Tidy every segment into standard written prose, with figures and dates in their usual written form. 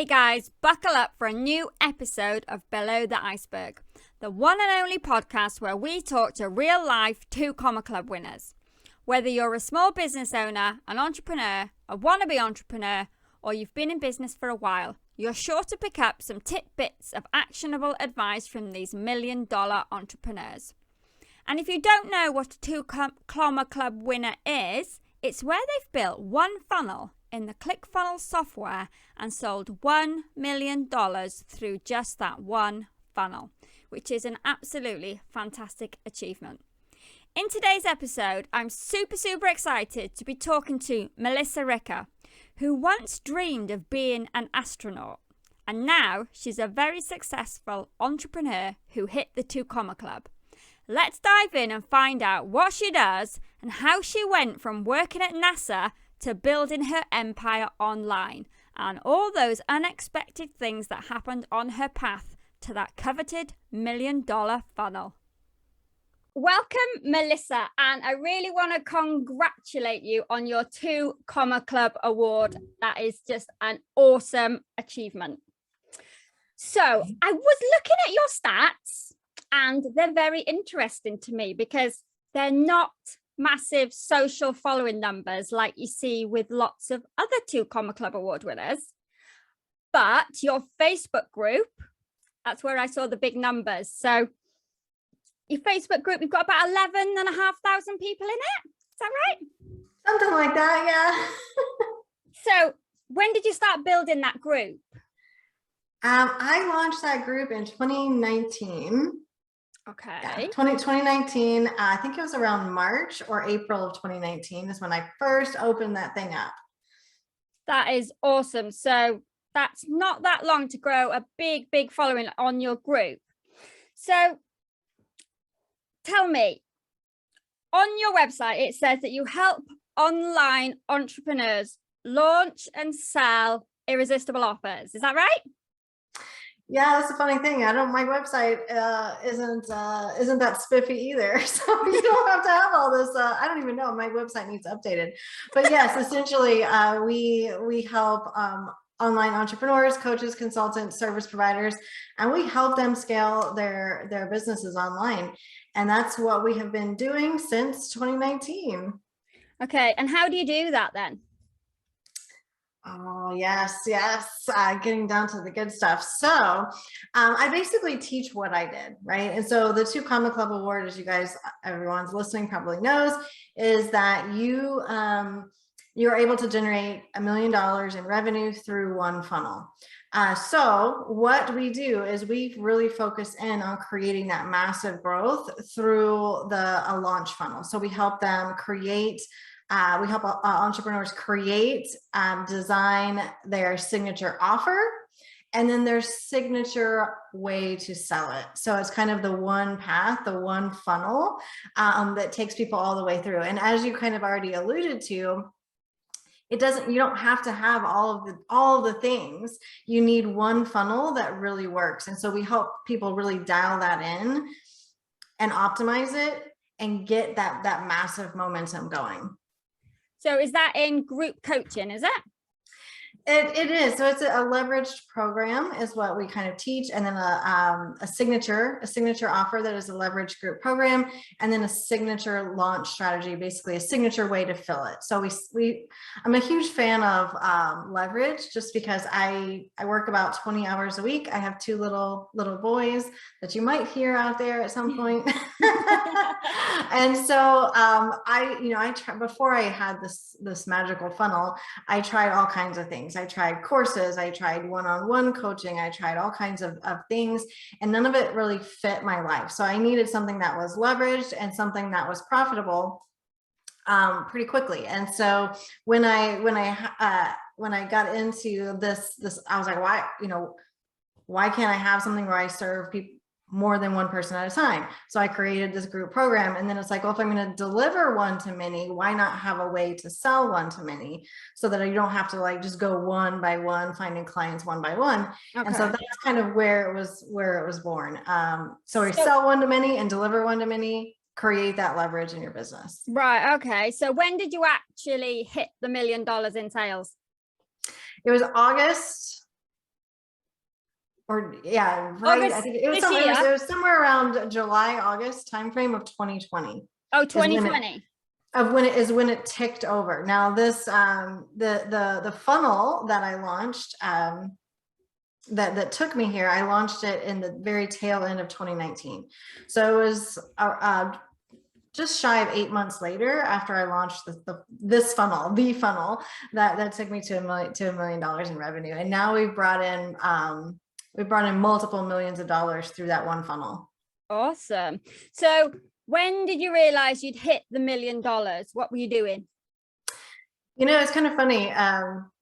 Hey guys, buckle up for a new episode of Below the Iceberg, the one and only podcast where we talk to real life 2 Comma Club winners. Whether you're a small business owner, an entrepreneur, a wannabe entrepreneur, or you've been in business for a while, you're sure to pick up some tidbits of actionable advice from these $1 million entrepreneurs. And if you don't know what a 2 Comma Club winner is, it's where they've built one funnel in the ClickFunnels software and sold $1 million through just that one funnel, which is an absolutely fantastic achievement. In today's episode, I'm super excited to be talking to Melissa Ricker, who once dreamed of being an astronaut, and now she's a very successful entrepreneur who hit the 2 Comma Club. Let's dive in and find out what she does and how she went from working at NASA to building her empire online, and all those unexpected things that happened on her path to that coveted $1 million funnel. Welcome, Melissa, and I really want to congratulate you on your 2 Comma Club award. That is just an awesome achievement. So I was looking at your stats, and they're very interesting to me because they're not massive social following numbers like you see with lots of other 2 Comma Club award winners. But your Facebook group, that's where I saw the big numbers. So your Facebook group, you've got about 11,500 people in it. Is that right? Something like that, yeah. So when did you start building that group? I launched that group in 2019. Okay. Yeah, 2019, I think it was around March or April of 2019 is when I first opened that thing up. That is awesome. So that's not that long to grow a big following on your group. So tell me, on your website, it says that you help online entrepreneurs launch and sell irresistible offers. Is that right? Yeah, that's a funny thing. My website isn't that spiffy either. So you don't have to have all this. I don't even know. My website needs updated. But yes, essentially, we help online entrepreneurs, coaches, consultants, service providers, and we help them scale their businesses online. And that's what we have been doing since 2019. Okay, and how do you do that then? Oh, yes. Getting down to the good stuff. So I basically teach what I did, right? And so the 2 Comma Club Award, as you guys, everyone's listening probably knows, is that you are able to generate $1 million in revenue through one funnel. So what we do is we really focus in on creating that massive growth through a launch funnel. So we help them create we help entrepreneurs create, design their signature offer, and then their signature way to sell it. So it's kind of the one path, the one funnel that takes people all the way through. And as you kind of already alluded to, you don't have to have all of the things. You need one funnel that really works. And so we help people really dial that in and optimize it and get that massive momentum going. So is that in group coaching, is it? It is. So it's a leveraged program is what we kind of teach. And then a signature offer that is a leveraged group program. And then a signature launch strategy, basically a signature way to fill it. So I'm a huge fan of leverage just because I work about 20 hours a week. I have 2 little boys that you might hear out there at some point. And so I tried, before I had this magical funnel, I tried all kinds of things. I tried courses, I tried one-on-one coaching, I tried all kinds of things, and none of it really fit my life. So I needed something that was leveraged and something that was profitable pretty quickly. And so when I got into this, I was like, why can't I have something where I serve people, more than one person at a time? So I created this group program, and then it's like, well, if I'm going to deliver one to many, why not have a way to sell one to many so that you don't have to like just go one by one, finding clients one by one. Okay. And so that's kind of where it was born. So we sell one to many and deliver one to many, create that leverage in your business. Right. Okay. So when did you actually hit the $1 million in sales? It was August or yeah, right. August I think it was this somewhere, year. it was somewhere around July, August timeframe of 2020. Oh, Is when 2020. when it ticked over. Now this the funnel that I launched that took me here, I launched it in the very tail end of 2019. So it was just shy of 8 months later after I launched this funnel, the funnel that took me to $1 million in revenue. And now we've brought in multiple millions of dollars through that one funnel. Awesome. So when did you realize you'd hit the $1 million? What were you doing? You know, it's kind of funny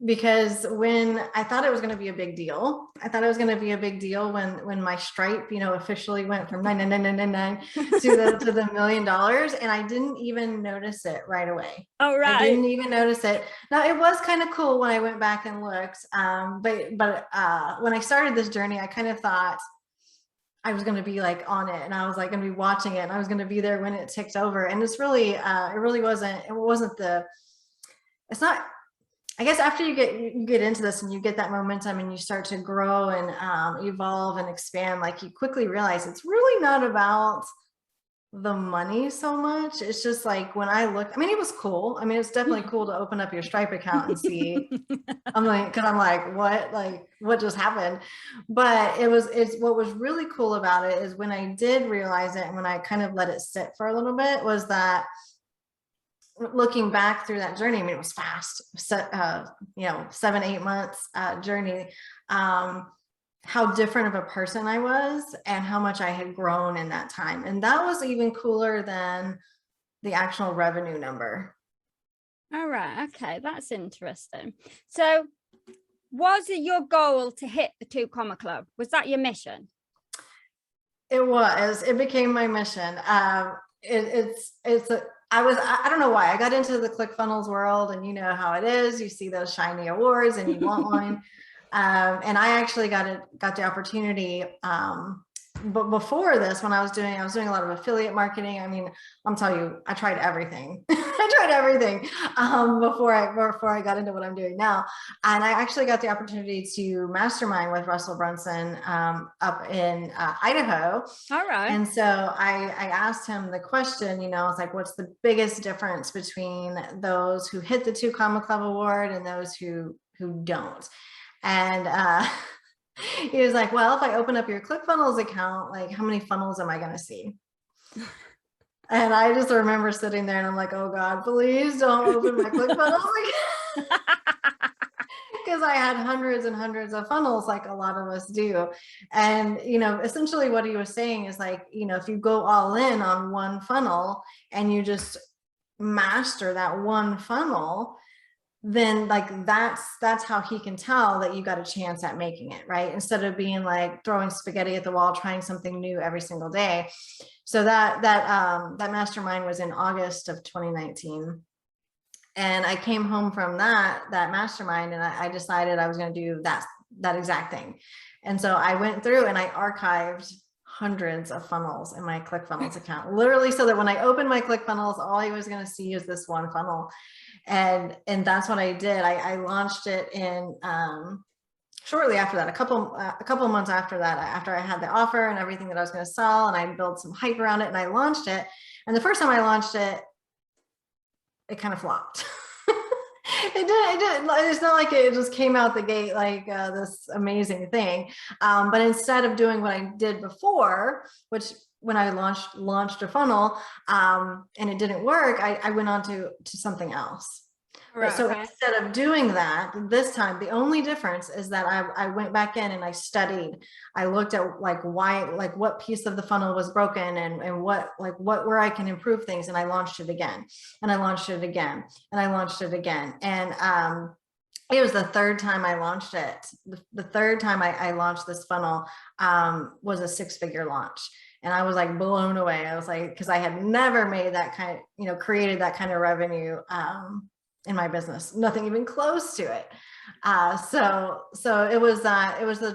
because when I thought it was going to be a big deal, I thought it was going to be a big deal when my Stripe, you know, officially went from 99999 to the $1 million, and I didn't even notice it right away. Oh, right. I didn't even notice it. Now it was kind of cool when I went back and looked, but when I started this journey, I kind of thought I was going to be like on it, and I was like going to be watching it, and I was going to be there when it ticked over. And it's really, it really wasn't. It wasn't the. It's not, I guess after you get into this and you get that momentum and you start to grow and evolve and expand, like you quickly realize it's really not about the money so much. It's just like when I look, I mean, it was cool. I mean, it's definitely cool to open up your Stripe account and see. I'm like, cause I'm like, what just happened? But it's what was really cool about it is when I did realize it and when I kind of let it sit for a little bit, was that looking back through that journey, I mean, it was fast, you know, 7-8 months journey, how different of a person I was and how much I had grown in that time. And that was even cooler than the actual revenue number. All right. Okay. That's interesting. So was it your goal to hit the 2 comma club? Was that your mission? It became my mission. I don't know why I got into the ClickFunnels world, and you know how it is. You see those shiny awards and you want one. And I actually got the opportunity. But before this, when I was doing a lot of affiliate marketing. I mean, I'm telling you, I tried everything. I tried everything before I got into what I'm doing now. And I actually got the opportunity to mastermind with Russell Brunson up in Idaho. All right. And so I asked him the question, you know, it's like, what's the biggest difference between those who hit the 2 comma club award and those who don't? And he was like, well, if I open up your ClickFunnels account, like how many funnels am I going to see? And I just remember sitting there and I'm like, oh God, please don't open my ClickFunnels account. Because I had hundreds and hundreds of funnels like a lot of us do. And, you know, essentially what he was saying is like, you know, if you go all in on one funnel and you just master that one funnel, then like that's how he can tell that you got a chance at making it, right? Instead of being like throwing spaghetti at the wall, trying something new every single day. So that mastermind was in August of 2019. And I came home from that mastermind, and I decided I was going to do that exact thing. And so I went through and I archived hundreds of funnels in my ClickFunnels account, literally, so that when I opened my ClickFunnels, all I was going to see is this one funnel. And that's what I did. I launched it in shortly after that, a couple months after that, after I had the offer and everything that I was going to sell, and I built some hype around it, and I launched it. And the first time I launched it, it kind of flopped. It did. It's not like it just came out the gate like this amazing thing. But instead of doing what I did before, which when I launched a funnel and it didn't work, I went on to something else. Right. So instead of doing that, this time, the only difference is that I went back in and I studied. I looked at like why, like what piece of the funnel was broken and what where I can improve things. And I launched it again, and I launched it again, and I launched it again. And it was the third time I launched it. The third time I launched this funnel was a 6-figure launch. And I was like blown away. I was like, because I had never made that kind of, you know, created that kind of revenue in my business, nothing even close to it. So it was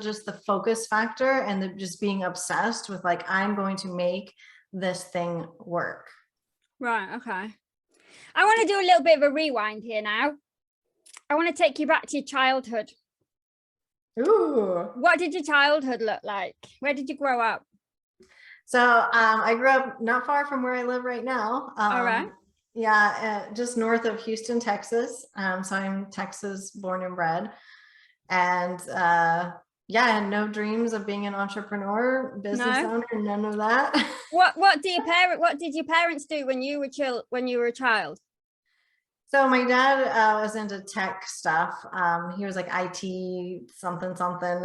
just the focus factor and just being obsessed with like, I'm going to make this thing work. Right. Okay. I want to do a little bit of a rewind here now. I want to take you back to your childhood. Ooh. What did your childhood look like? Where did you grow up? So I grew up not far from where I live right now. All right. Yeah, just north of Houston, Texas. So I'm Texas born and bred. And yeah, I had no dreams of being an entrepreneur, business No. owner, none of that. What did your parents do when you were a child? So my dad was into tech stuff. He was like IT something something,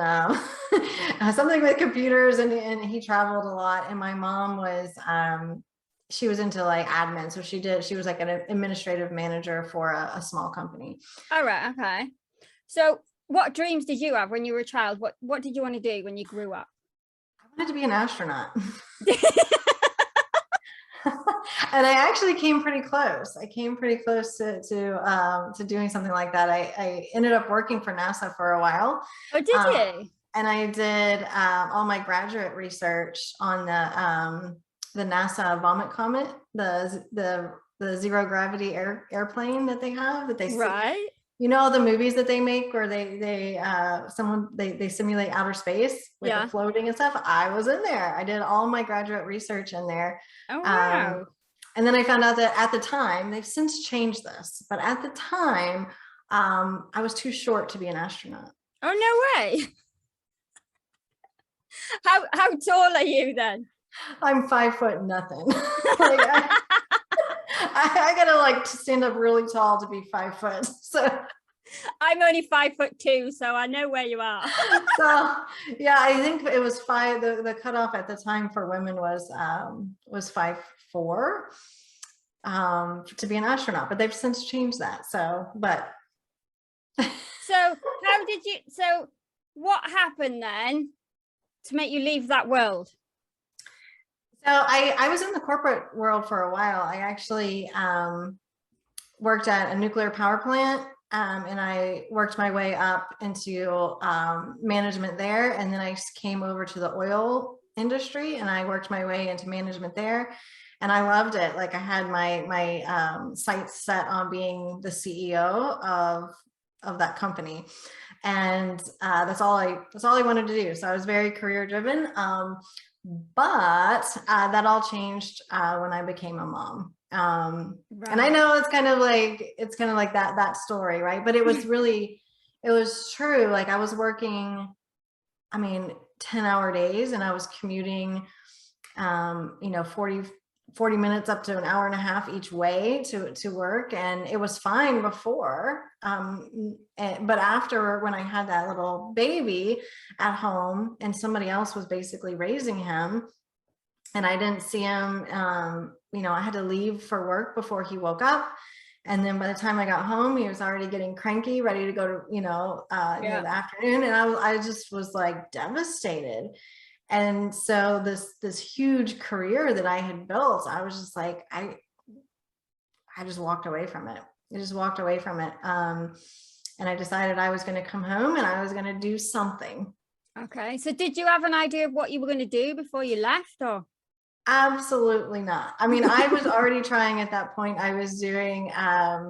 something with computers, and he traveled a lot. And my mom was she was into like admin, so she was like an administrative manager for a small company. All right. Okay. So what dreams did you have when you were a child? What did you want to do when you grew up? I wanted to be an astronaut. And I actually came pretty close. I came pretty close to doing something like that. I ended up working for NASA for a while. Oh, did you? And I did all my graduate research on the NASA Vomit Comet, the zero gravity airplane that they have that they right. You know, the movies that they make where they simulate outer space with the floating and stuff. I was in there. I did all my graduate research in there. Oh, wow. And then I found out that at the time, they've since changed this, but at the time, I was too short to be an astronaut. Oh, no way. How tall are you then? I'm 5 foot nothing. Like, I gotta like stand up really tall to be 5 foot. So I'm only 5'2", so I know where you are. So yeah, I think it was five. The cutoff at the time for women was 5'4" to be an astronaut, but they've since changed that. So, but so what happened then to make you leave that world? So I was in the corporate world for a while. I actually worked at a nuclear power plant, and I worked my way up into management there. And then I came over to the oil industry and I worked my way into management there. And I loved it. Like I had my sights set on being the CEO of that company. And that's all I wanted to do. So I was very career driven. But that all changed when I became a mom. Right. And I know it's kind of like that story, right? But it was really, it was true. Like I was working, 10-hour days, and I was commuting, 40 minutes up to an hour and a half each way to work. And it was fine before. But after, when I had that little baby at home and somebody else was basically raising him and I didn't see him, I had to leave for work before he woke up. And then by the time I got home, he was already getting cranky, ready to go to, the afternoon. And I just was like devastated. And so this huge career that I had built, I was just like, I just walked away from it. I just walked away from it. And I decided I was going to come home and I was going to do something. Okay. So did you have an idea of what you were going to do before you left, or? Absolutely not. I mean, I was already trying at that point. I was doing, I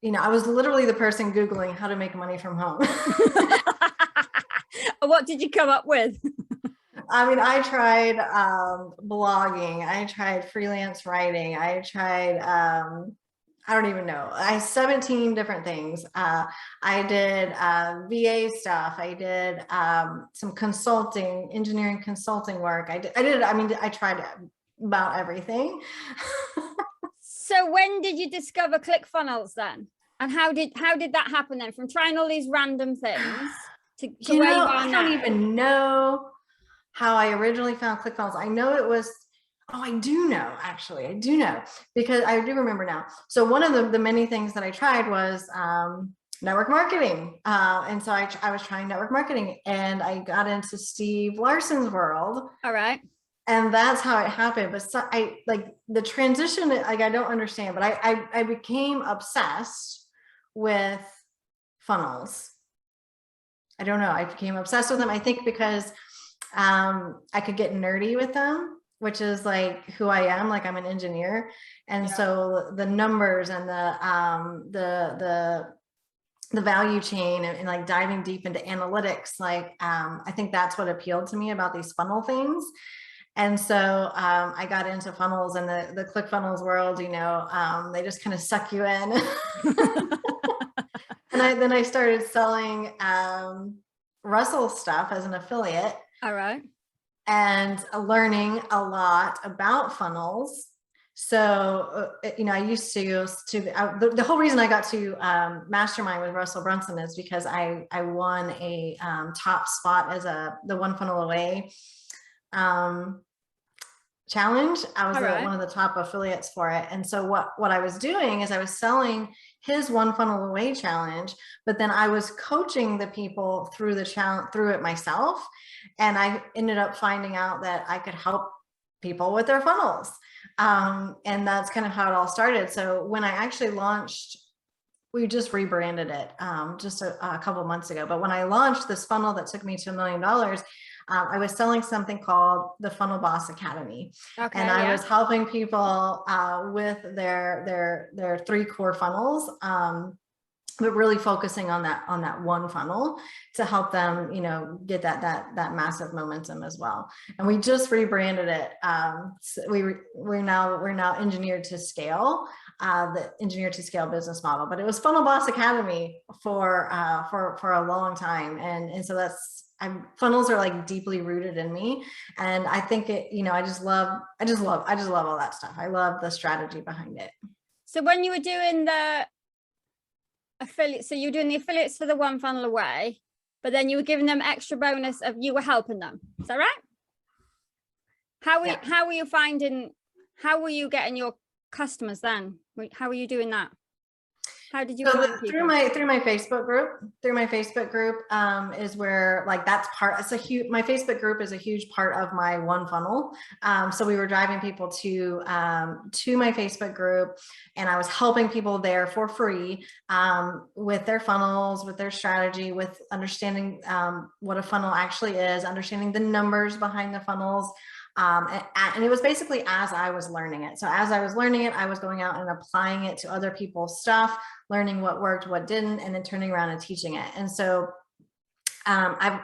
was literally the person Googling how to make money from home. What did you come up with? I tried blogging. I tried freelance writing. I tried, I don't even know. 17 different things. I did VA stuff. I did some consulting, engineering consulting work. I tried about everything. So when did you discover ClickFunnels then? And how did that happen then, from trying all these random things to where you are now? I don't even know how I originally found ClickFunnels. I know it was, I do know, actually. I do know, because I do remember now. So one of the many things that I tried was network marketing. And so I was trying network marketing and I got into Steve Larson's world. All right. And that's how it happened. But so the transition, I don't understand, but I became obsessed with funnels. I don't know. I became obsessed with them. I think because I could get nerdy with them, which is like who I am. Like I'm an engineer. And so the numbers and the the value chain and like diving deep into analytics. Like, I think that's what appealed to me about these funnel things. And so I got into funnels, and the ClickFunnels world, you know, they just kind of suck you in. And then I started selling Russell stuff as an affiliate. All right. And learning a lot about funnels. So, you know, I used to the whole reason I got to mastermind with Russell Brunson is because I won a top spot as the One Funnel Away challenge. I was one of the top affiliates for it. And so what I was doing is I was selling his One Funnel Away challenge, but then I was coaching the people through the challenge, through it myself. And I ended up finding out that I could help people with their funnels. And that's kind of how it all started. So when I actually launched, we just rebranded it just a couple of months ago. But when I launched this funnel that took me to $1 million, I was selling something called the Funnel Boss Academy. Okay, and I was helping people with their 3 core funnels, but really focusing on that one funnel to help them, you know, get that massive momentum as well. And we just rebranded it. So we're now Engineered to Scale, the Engineered to Scale business model. But it was Funnel Boss Academy for a long time, and so funnels are like deeply rooted in me, and I think it, you know, I just love all that stuff. I love the strategy behind it. So when you were doing the affiliate, so you were doing the affiliates for the One Funnel Away, but then you were giving them extra bonus of you were helping them. Is that right? How were you finding? How were you getting your customers then? How were you doing that? How did you find people? Through my Facebook group is where, like, that's part. It's a huge. My Facebook group is a huge part of my One Funnel. So we were driving people to my Facebook group, and I was helping people there for free with their funnels, with their strategy, with understanding what a funnel actually is, understanding the numbers behind the funnels. And it was basically as I was learning it. So as I was learning it, I was going out and applying it to other people's stuff, learning what worked, what didn't, and then turning around and teaching it. And so I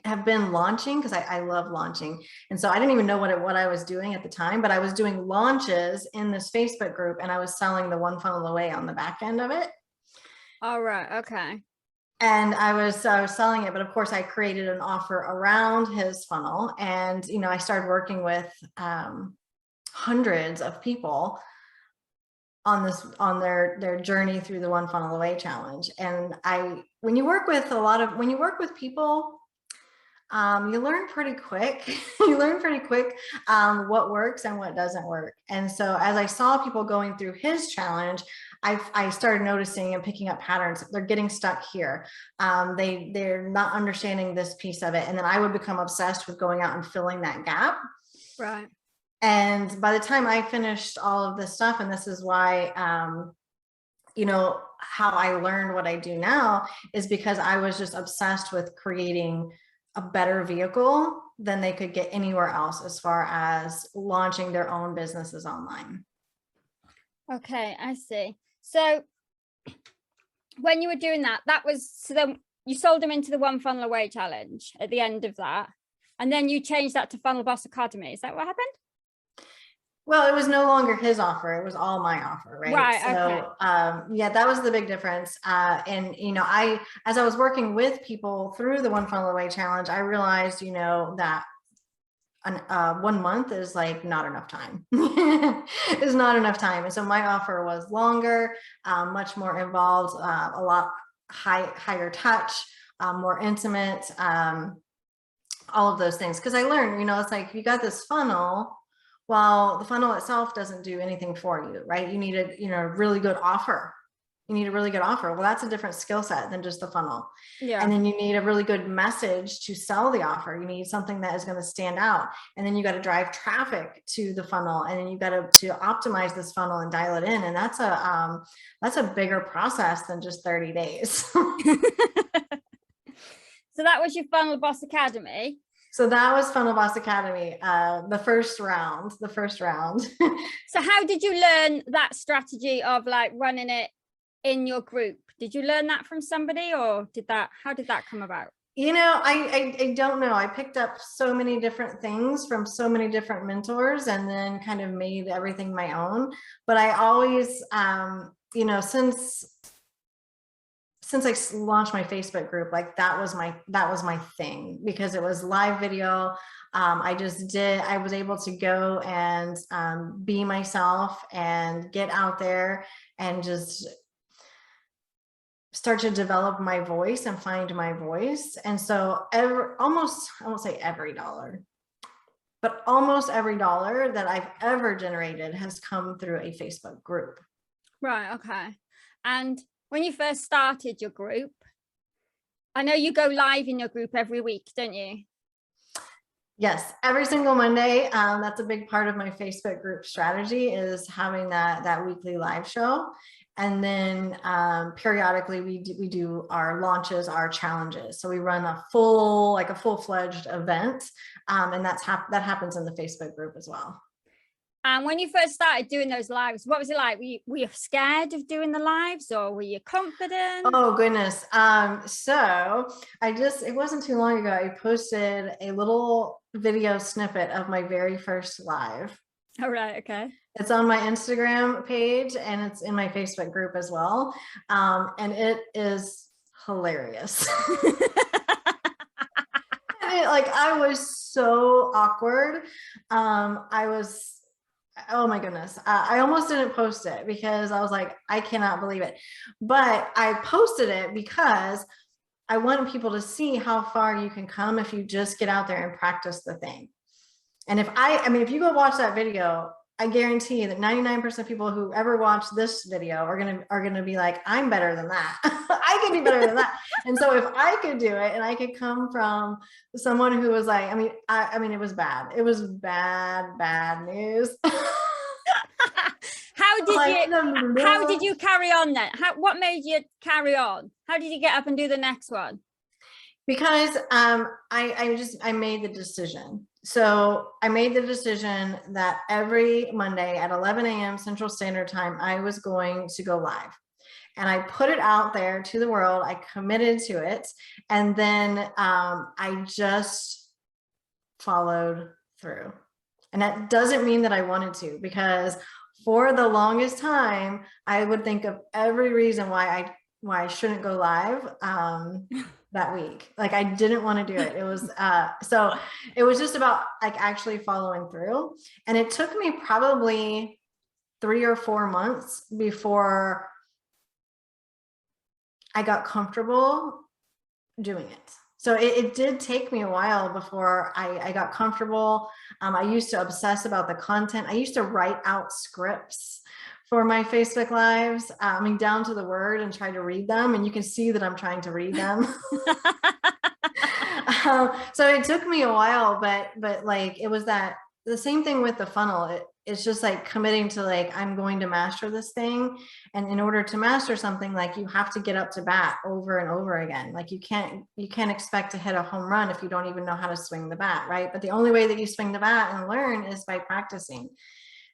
have been launching because I love launching. And so I didn't even know what I was doing at the time, but I was doing launches in this Facebook group, and I was selling the One Funnel Away on the back end of it. All right. Okay. And I was selling it, but of course I created an offer around his funnel, and, you know, I started working with hundreds of people on their journey through the One Funnel Away challenge. And when you work with people, you learn pretty quick. What works and what doesn't work. And so as I saw people going through his challenge, I started noticing and picking up patterns. They're getting stuck here. They're not understanding this piece of it. And then I would become obsessed with going out and filling that gap. Right. And by the time I finished all of this stuff, and this is why, you know, how I learned what I do now is because I was just obsessed with creating a better vehicle than they could get anywhere else as far as launching their own businesses online. Okay, I see. So when you were doing that was, so then you sold them into the One Funnel Away challenge at the end of that, and then you changed that to Funnel Boss Academy. Is that what happened? Well, it was no longer his offer. It was all my offer, right? Right. So, okay. Yeah, that was the big difference. And, you know, as I was working with people through the One Funnel Away challenge, I realized, you know, that 1 month is like not enough time. It's not enough time. And so my offer was longer, much more involved, a lot higher touch, more intimate, all of those things. Because I learned, you know, it's like you got this funnel. Well, the funnel itself doesn't do anything for you, right? You need a really good offer. You need a really good offer. Well, that's a different skill set than just the funnel. Yeah. And then you need a really good message to sell the offer. You need something that is going to stand out. And then you got to drive traffic to the funnel, and then you got to optimize this funnel and dial it in. And that's a bigger process than just 30 days. So that was your Funnel Boss Academy. So that was Funnel Boss Academy, the first round. So how did you learn that strategy of like running it in your group? Did you learn that from somebody, or how did that come about? You know, I don't know. I picked up so many different things from so many different mentors and then kind of made everything my own. But I always, you know, since I launched my Facebook group, like that was my thing, because it was live video. I was able to go and be myself and get out there and just start to develop my voice and find my voice. And so almost, I won't say every dollar, but almost every dollar that I've ever generated has come through a Facebook group. Right. Okay. And when you first started your group, I know you go live in your group every week, don't you? Yes, every single Monday. That's a big part of my Facebook group strategy, is having that weekly live show. And then periodically we do our launches, our challenges. So we run a full-fledged event, and that happens in the Facebook group as well. And when you first started doing those lives, what was it like? Were you scared of doing the lives, or were you confident? Oh goodness. So it wasn't too long ago, I posted a little video snippet of my very first live. All right. Okay. It's on my Instagram page and it's in my Facebook group as well. And it is hilarious. I was so awkward. Oh my goodness. I almost didn't post it because I was like, I cannot believe it. But I posted it because I want people to see how far you can come if you just get out there and practice the thing. And if you go watch that video, I guarantee that 99% of people who ever watch this video are gonna be like, I'm better than that. I can be better than that. And so if I could do it, and I could come from someone who was like, it was bad. It was bad news. How did you carry on then? What made you carry on? How did you get up and do the next one? Because I made the decision. So I made the decision that every Monday at 11 a.m. Central Standard Time, I was going to go live. And I put it out there to the world. I committed to it. And then I just followed through. And that doesn't mean that I wanted to, because for the longest time, I would think of every reason why I shouldn't go live that week. Like I didn't want to do it. It was so it was just about like actually following through. And it took me probably 3 or 4 months before I got comfortable doing it. So it did take me a while before I got comfortable. I used to obsess about the content. I used to write out scripts for my Facebook lives, down to the word, and try to read them. And you can see that I'm trying to read them. So it took me a while, but like it was the same thing with the funnel. It's just like committing to like, I'm going to master this thing. And in order to master something, like you have to get up to bat over and over again. Like you can't expect to hit a home run if you don't even know how to swing the bat, right? But the only way that you swing the bat and learn is by practicing.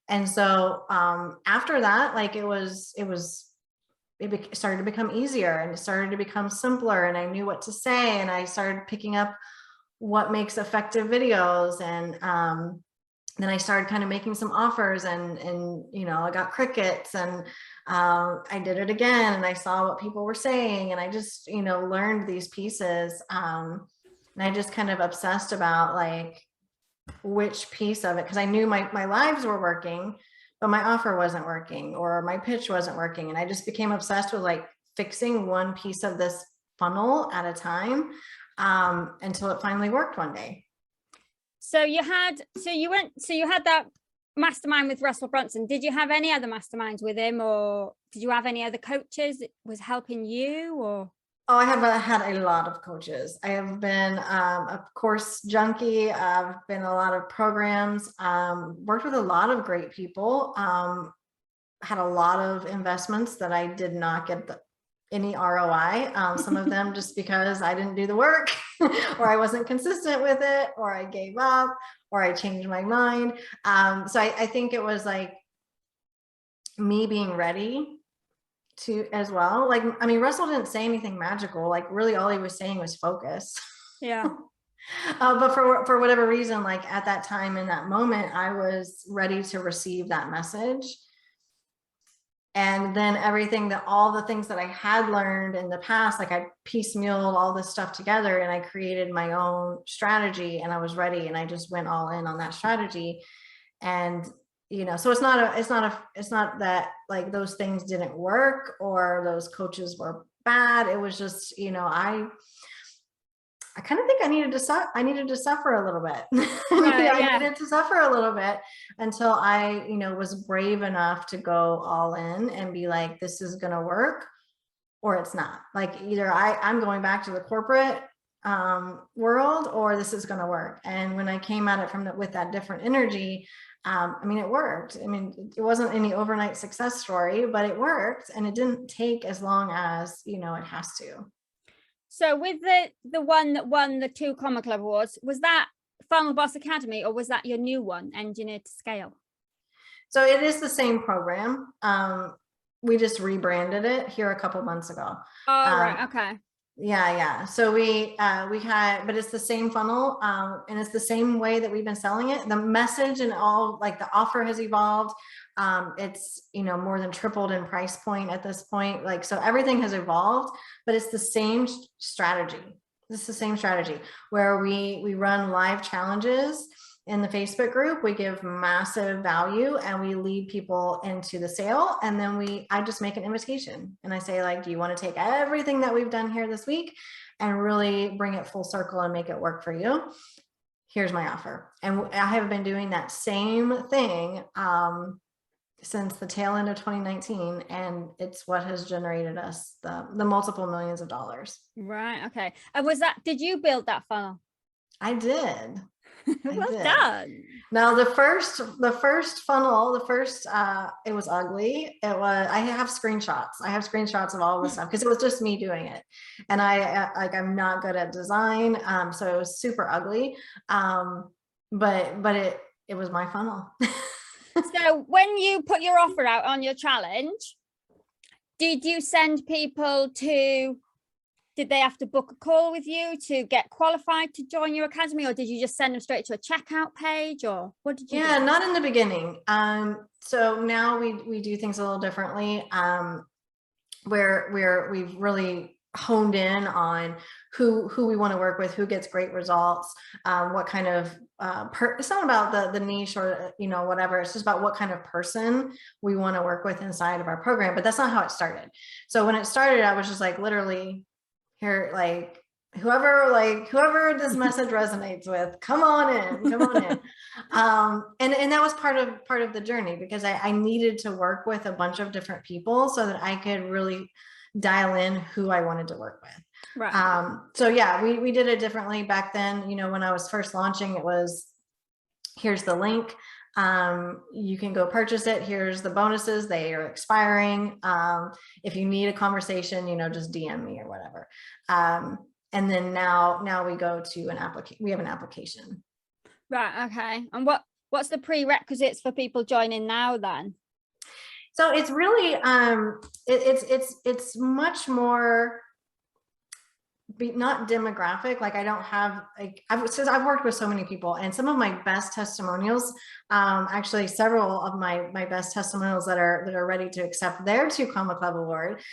And so after that, like it started to become easier, and it started to become simpler, and I knew what to say, and I started picking up what makes effective videos. And then I started kind of making some offers, and I got crickets, and I did it again, and I saw what people were saying, and I just, learned these pieces. And I just kind of obsessed about like which piece of it, because I knew my lives were working, but my offer wasn't working, or my pitch wasn't working. And I just became obsessed with like fixing one piece of this funnel at a time, until it finally worked one day. So you had that mastermind with Russell Brunson. Did you have any other masterminds with him, or did you have any other coaches that was helping you? Or I have had a lot of coaches. I have been a course junkie. I've been a lot of programs, worked with a lot of great people, had a lot of investments that I did not get any ROI. Some of them just because I didn't do the work, or I wasn't consistent with it, or I gave up, or I changed my mind. So I think it was like me being ready too as well. Like, I mean, Russell didn't say anything magical. Like, really all he was saying was focus. Yeah. But for whatever reason, like at that time, in that moment, I was ready to receive that message. And then all the things that I had learned in the past, like I piecemealed all this stuff together and I created my own strategy, and I was ready, and I just went all in on that strategy. And, so it's not that like those things didn't work or those coaches were bad. It was just, I kind of think I needed to suffer a little bit. I needed to suffer a little bit until I, was brave enough to go all in and be like, this is going to work or it's not. Like either I'm going back to the corporate world, or this is going to work. And when I came at it with that different energy, I mean, it worked. I mean, it wasn't any overnight success story, but it worked, and it didn't take as long as, it has to. So with the one that won the 2 Comma Club Awards, was that Funnel Boss Academy, or was that your new one, Engineered to Scale? So it is the same program. We just rebranded it here a couple months ago. Oh, right. Okay. Yeah. So we had, but it's the same funnel, and it's the same way that we've been selling it. The message and all, like the offer has evolved. It's, more than tripled in price point at this point. Like, so everything has evolved, but it's the same strategy. It's the same strategy where we run live challenges in the Facebook group. We give massive value and we lead people into the sale. And then I just make an invitation and I say, like, do you want to take everything that we've done here this week and really bring it full circle and make it work for you? Here's my offer. And I have been doing that same thing since the tail end of 2019. And it's what has generated us the multiple millions of dollars. Right. Okay. And did you build that funnel? I did. Well done. Now the first funnel, it was ugly. I have screenshots of all this stuff because it was just me doing it. And I'm not good at design. So it was super ugly. But it was my funnel. So when you put your offer out on your challenge, did you send people did they have to book a call with you to get qualified to join your academy, or did you just send them straight to a checkout page, or what did you do? Not in the beginning. So now we do things a little differently, where we've really honed in on who we want to work with, who gets great results, what kind of it's not about the niche or whatever. It's just about what kind of person we want to work with inside of our program. But that's not how it started. So when it started, I was just like, literally, here, like, whoever this message resonates with, come on in. And that was part of the journey, because I needed to work with a bunch of different people so that I could really dial in who I wanted to work with. Right. So yeah, we did it differently back then. When I was first launching, it was, here's the link. You can go purchase it. Here's the bonuses. They are expiring. If you need a conversation, just DM me or whatever. And then now we go to an application. We have an application. Right. Okay. And what's the prerequisites for people joining now then? So it's really, it's much more, not demographic. Like, I don't have, like, I've worked with so many people, and some of my best testimonials, actually several of my best testimonials that are ready to accept their 2 Comma Club award,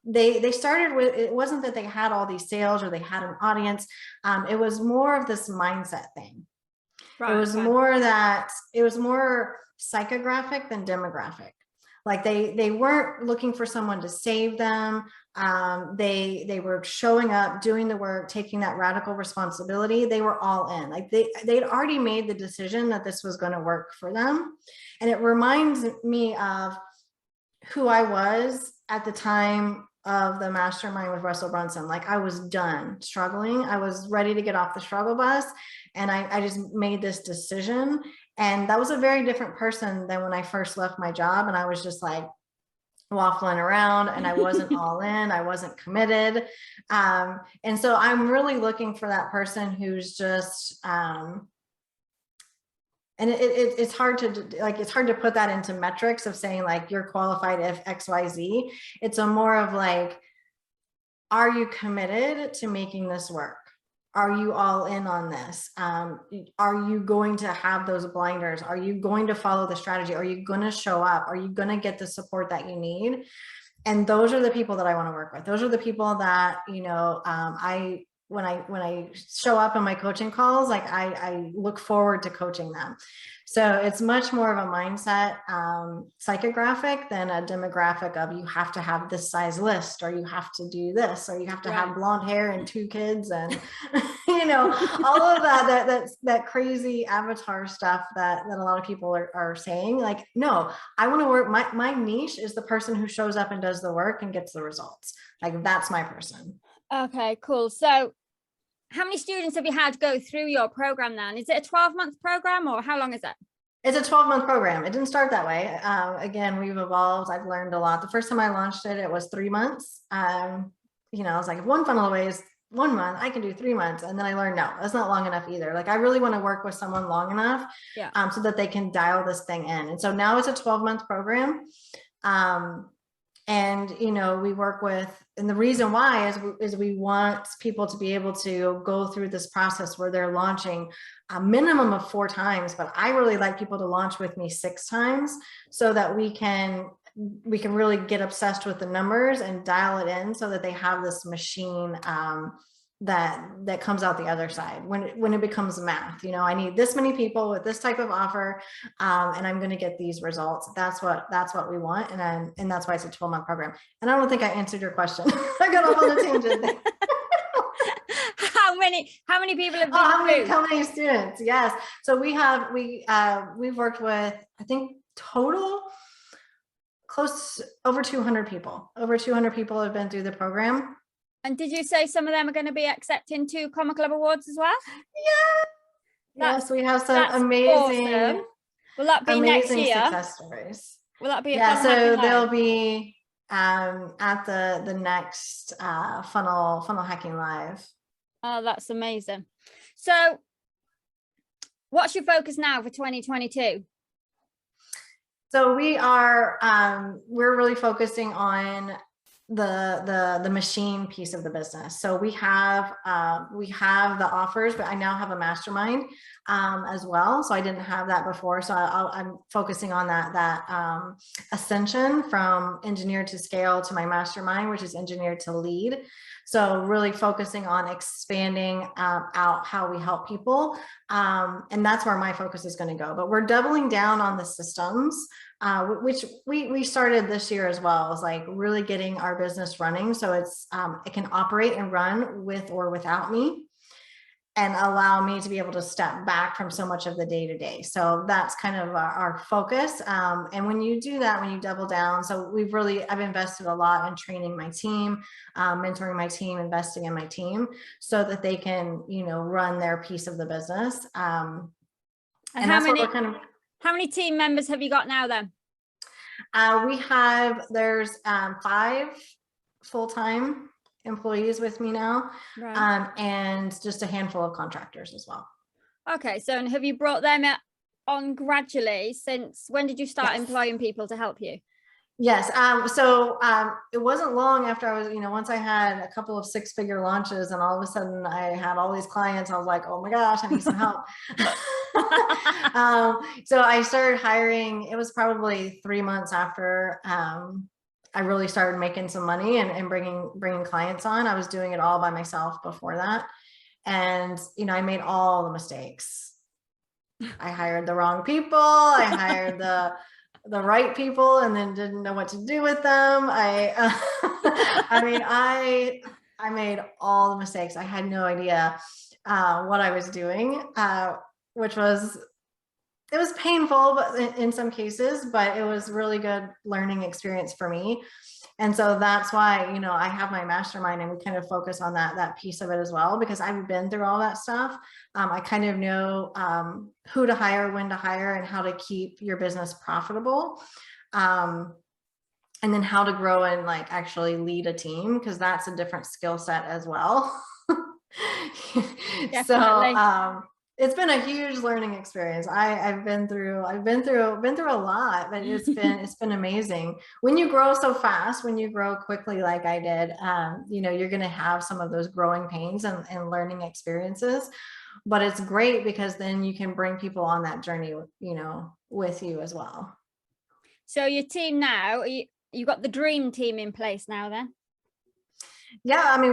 they started with, it wasn't that they had all these sales or they had an audience. It was more of this mindset thing. Right. It was more psychographic than demographic. Like they weren't looking for someone to save them. They were showing up, doing the work, taking that radical responsibility. They were all in. Like they'd already made the decision that this was going to work for them. And it reminds me of who I was at the time of the mastermind with Russell Brunson. Like, I was done struggling. I was ready to get off the struggle bus. And I just made this decision. And that was a very different person than when I first left my job. And I was just like waffling around, and I wasn't all in, I wasn't committed. And so I'm really looking for that person who's just, And it's hard to like, it's hard to put that into metrics of saying like, you're qualified if XYZ. It's a more of like, are you committed to making this work? Are you all in on this? Are you going to have those blinders? Are you going to follow the strategy? Are you going to show up? Are you going to get the support that you need? And those are the people that I want to work with. Those are the people that, you know, when I show up in my coaching calls, like I look forward to coaching them. So it's much more of a mindset psychographic than a demographic of you have to have this size list, or you have to do this, or you have to have blonde hair and 2 kids, and you know, all of that crazy avatar stuff that a lot of people are saying. Like, no, I want to work. My niche is the person who shows up and does the work and gets the results. Like, that's my person. Okay, cool. So how many students have you had go through your program then? Is it a 12-month program, or how long is it? It's a 12-month program. It didn't start that way. Again, we've evolved. I've learned a lot. The first time I launched it, it was 3 months. You know, I was like, if one funnel away is 1 month, I can do 3 months. And then I learned, no, that's not long enough either. Like, I really want to work with someone long enough so that they can dial this thing in. And so now it's a 12-month program. And, you know, we work with, and the reason why is we want people to be able to go through this process where they're launching a minimum of 4 times, but I really like people to launch with me 6 times so that we can really get obsessed with the numbers and dial it in so that they have this machine that comes out the other side when it becomes math. You know, I need this many people with this type of offer, and I'm going to get these results. That's what we want, and that's why it's a 12-month program. And I don't think I answered your question. I got off on a tangent there. How many people have been how many students? Yes. So we've worked with, I think, total close over 200 people. Over 200 people have been through the program. And did you say some of them are going to be accepting 2 Comma Club awards as well? Yeah. Yes, we have some amazing. Awesome. Will that be next year? Success stories. Will that be a so they'll be at the next funnel hacking live. Oh, that's amazing. So what's your focus now for 2022? So we're really focusing on the machine piece of the business. So we have the offers, but I now have a mastermind as well. So I didn't have that before. So I'm focusing on that ascension from engineer to scale to my mastermind, which is engineer to lead. So really focusing on expanding out how we help people. And that's where my focus is going to go. But we're doubling down on the systems, which we started this year as well, is like really getting our business running. So it can operate and run with or without me, and allow me to be able to step back from so much of the day-to-day. So that's kind of our focus. And when you do that, when you double down, so I've invested a lot in training my team, mentoring my team, investing in my team so that they can, you know, run their piece of the business. And how many team members have you got now then? There's 5 full-time employees with me now, right. And just a handful of contractors as well. Okay, so have you brought them on gradually? Since when did you start employing people to help you? Yes. It wasn't long after I was, you know, once I had a couple of 6-figure launches and all of a sudden I had all these clients, I was like, oh my gosh, I need some help. So I started hiring. It was probably 3 months after I really started making some money and bringing clients on. I was doing it all by myself before that. And, you know, I made all the mistakes. I hired the wrong people. I hired the right people and then didn't know what to do with them. I made all the mistakes. I had no idea what I was doing, which was, it was painful, but in some cases, but it was really good learning experience for me. And so that's why, you know, I have my mastermind and we kind of focus on that piece of it as well, because I've been through all that stuff. I kind of know who to hire, when to hire, and how to keep your business profitable. And then how to grow and like actually lead a team, because that's a different skill set as well. So It's been a huge learning experience. I've been through a lot, but it's been amazing. When you grow so fast, when you grow quickly like I did, you're going to have some of those growing pains and learning experiences. But it's great because then you can bring people on that journey, with you as well. So your team now, you got the dream team in place now then? Yeah, I mean,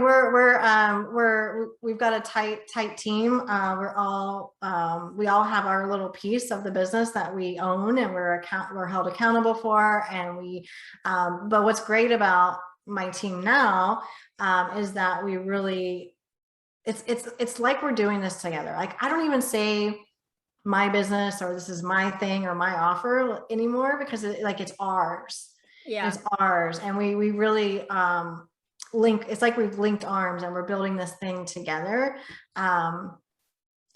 we've got a tight team. We all have our little piece of the business that we own and we're held accountable for. And but what's great about my team now is that we really, it's like we're doing this together. Like, I don't even say my business or this is my thing or my offer anymore, because it's ours. Yeah, it's ours. And we really, it's like we've linked arms and we're building this thing together. And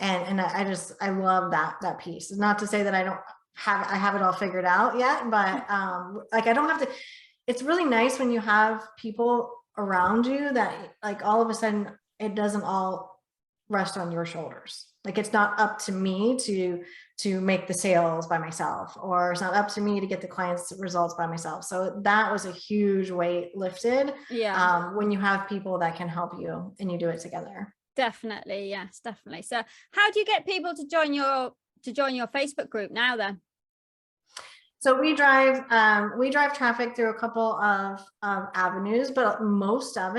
I love that piece. Not to say that I have it all figured out yet, but I don't have to. It's really nice when you have people around you that all of a sudden it doesn't all rest on your shoulders. It's not up to me to make the sales by myself, or it's not up to me to get the clients' results by myself. So that was a huge weight lifted. Yeah. When you have people that can help you and you do it together. Definitely. Yes, definitely. So how do you get people to join your Facebook group now then? So we drive traffic through a couple of avenues, but most of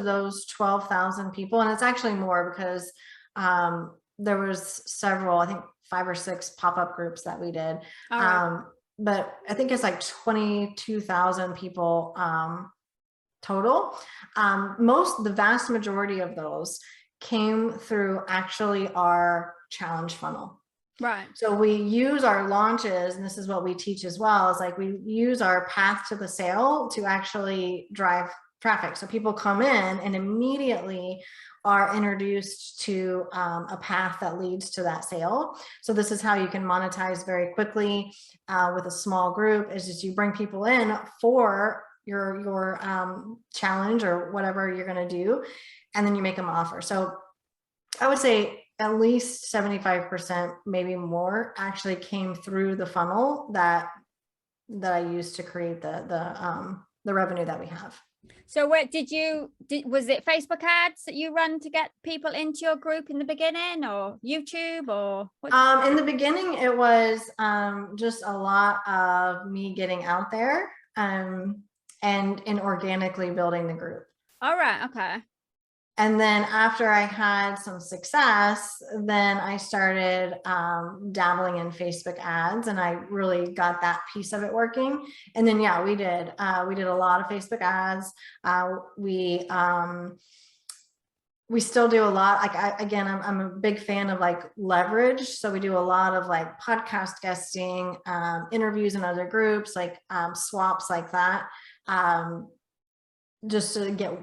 those 12,000 people, and it's actually more because there was several, I think 5 or 6 pop-up groups that we did. Right. But I think it's 22,000 people total. The vast majority of those came through actually our challenge funnel. Right. So we use our launches, and this is what we teach as well, is we use our path to the sale to actually drive traffic. So people come in and immediately are introduced to a path that leads to that sale. So this is how you can monetize very quickly with a small group, is just you bring people in for your challenge or whatever you're going to do, and then you make them an offer. So I would say at least 75%, maybe more, actually came through the funnel that I used to create the revenue that we have. So where was it Facebook ads that you run to get people into your group in the beginning, or YouTube, or what? In the beginning, it was just a lot of me getting out there and organically building the group. All right. Okay. And then after I had some success, then I started dabbling in Facebook ads, and I really got that piece of it working. And then, yeah, we did a lot of Facebook ads. We still do a lot. I'm a big fan of leverage. So we do a lot of podcast guesting, interviews in other groups, swaps like that, just to get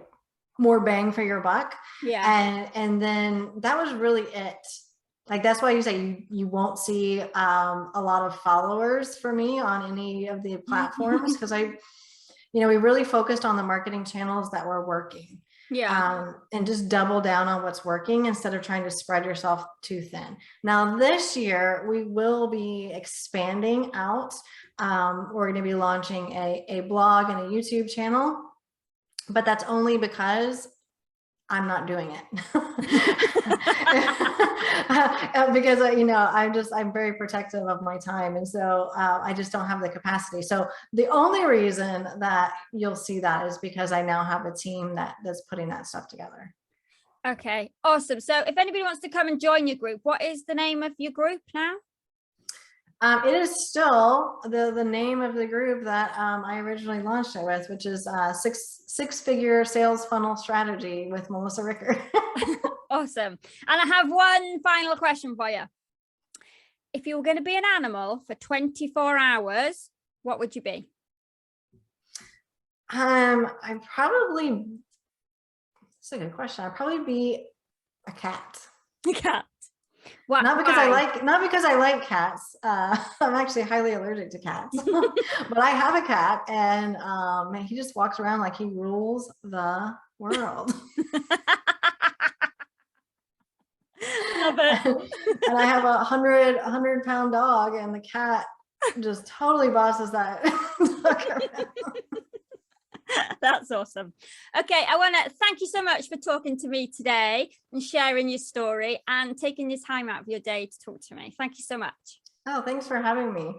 more bang for your buck. Yeah. And then that was really it. That's why you say you won't see a lot of followers for me on any of the platforms, because we really focused on the marketing channels that were working. Yeah. And just double down on what's working instead of trying to spread yourself too thin. Now this year we will be expanding out. We're going to be launching a blog and a YouTube channel. But that's only because I'm not doing it. Because, I'm very protective of my time. And so I just don't have the capacity. So the only reason that you'll see that is because I now have a team that's putting that stuff together. Okay, awesome. So if anybody wants to come and join your group, what is the name of your group now? It is still the name of the group that I originally launched it with, which is six-figure sales funnel strategy with Melissa Ricker. Awesome. And I have one final question for you. If you were going to be an animal for 24 hours, what would you be? That's a good question. I'd probably be a cat. A cat. What? Not because I like cats. I'm actually highly allergic to cats. But I have a cat, and man, he just walks around like he rules the world. Love it. And I have a 100-pound dog, and the cat just totally bosses that dog around. That's awesome. Okay, I want to thank you so much for talking to me today and sharing your story and taking your time out of your day to talk to me. Thank you so much. Oh, thanks for having me.